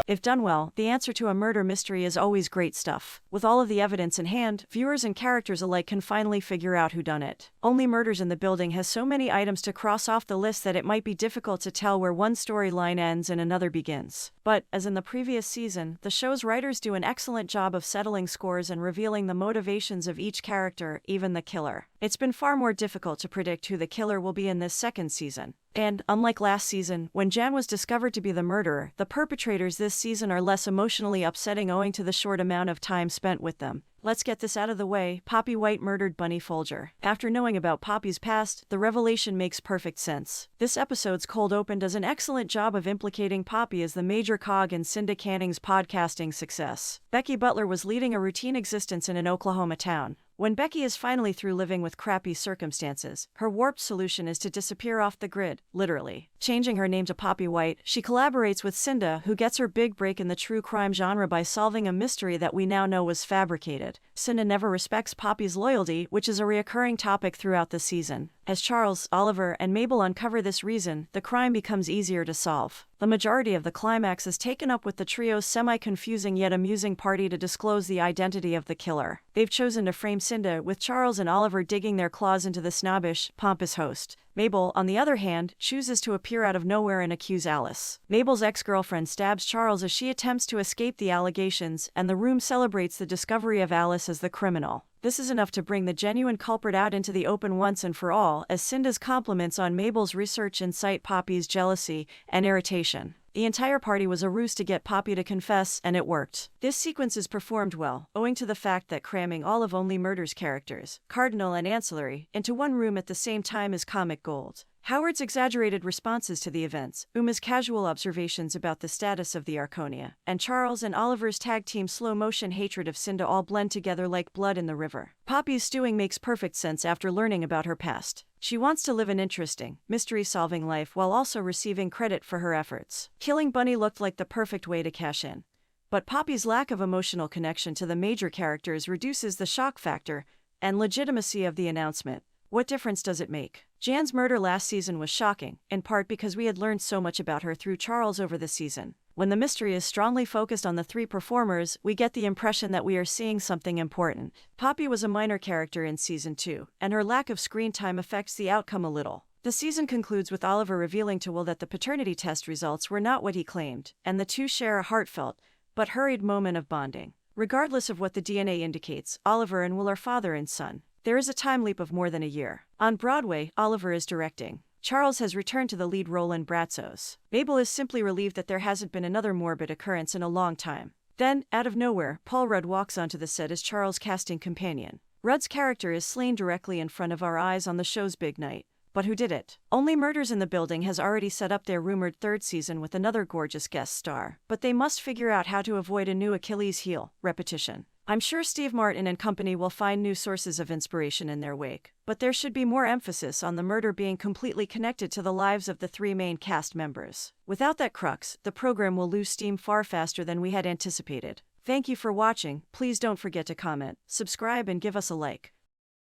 If done well, the answer to a murder mystery is always great stuff. With all of the evidence in hand, viewers and characters alike can finally figure out who done it. Only Murders in the Building has so many items to cross off the list that it might be difficult to tell where one storyline ends and another begins. But, as in the previous season, the show's writers do an excellent job of settling scores and revealing the motivations of each character, even the killer. It's been far more difficult to predict who the killer will be in this second season. And, unlike last season, when Jan was discovered to be the murderer, the perpetrators this season are less emotionally upsetting owing to the short amount of time spent with them. Let's get this out of the way. Poppy White murdered Bunny Folger. After knowing about Poppy's past, the revelation makes perfect sense. This episode's cold open does an excellent job of implicating Poppy as the major cog in Cinda Canning's podcasting success. Becky Butler was leading a routine existence in an Oklahoma town. When Becky is finally through living with crappy circumstances, her warped solution is to disappear off the grid, literally. Changing her name to Poppy White, she collaborates with Cinda, who gets her big break in the true crime genre by solving a mystery that we now know was fabricated. Cinda never respects Poppy's loyalty, which is a recurring topic throughout the season. As Charles, Oliver, and Mabel uncover this reason, the crime becomes easier to solve. The majority of the climax is taken up with the trio's semi-confusing yet amusing party to disclose the identity of the killer. They've chosen to frame Cinda, with Charles and Oliver digging their claws into the snobbish, pompous host. Mabel, on the other hand, chooses to appear out of nowhere and accuse Alice. Mabel's ex-girlfriend stabs Charles as she attempts to escape the allegations, and the room celebrates the discovery of Alice as the criminal. This is enough to bring the genuine culprit out into the open once and for all, as Cinda's compliments on Mabel's research incite Poppy's jealousy and irritation. The entire party was a ruse to get Poppy to confess, and it worked. This sequence is performed well, owing to the fact that cramming all of Only Murders' characters, Cardinal and Ancillary, into one room at the same time is comic gold. Howard's exaggerated responses to the events, Uma's casual observations about the status of the Arconia, and Charles and Oliver's tag-team slow-motion hatred of Cinda all blend together like blood in the river. Poppy's stewing makes perfect sense after learning about her past. She wants to live an interesting, mystery-solving life while also receiving credit for her efforts. Killing Bunny looked like the perfect way to cash in. But Poppy's lack of emotional connection to the major characters reduces the shock factor and legitimacy of the announcement. What difference does it make? Jan's murder last season was shocking, in part because we had learned so much about her through Charles over the season. When the mystery is strongly focused on the three performers, we get the impression that we are seeing something important. Poppy was a minor character in Season 2, and her lack of screen time affects the outcome a little. The season concludes with Oliver revealing to Will that the paternity test results were not what he claimed, and the two share a heartfelt, but hurried moment of bonding. Regardless of what the DNA indicates, Oliver and Will are father and son. There is a time leap of more than a year. On Broadway, Oliver is directing. Charles has returned to the lead role in Bratzos. Mabel is simply relieved that there hasn't been another morbid occurrence in a long time. Then, out of nowhere, Paul Rudd walks onto the set as Charles' casting companion. Rudd's character is slain directly in front of our eyes on the show's big night. But who did it? Only Murders in the Building has already set up their rumored third season with another gorgeous guest star. But they must figure out how to avoid a new Achilles heel, repetition. I'm sure Steve Martin and company will find new sources of inspiration in their wake, but there should be more emphasis on the murder being completely connected to the lives of the three main cast members. Without that crux, the program will lose steam far faster than we had anticipated. Thank you for watching. Please don't forget to comment, subscribe, and give us a like.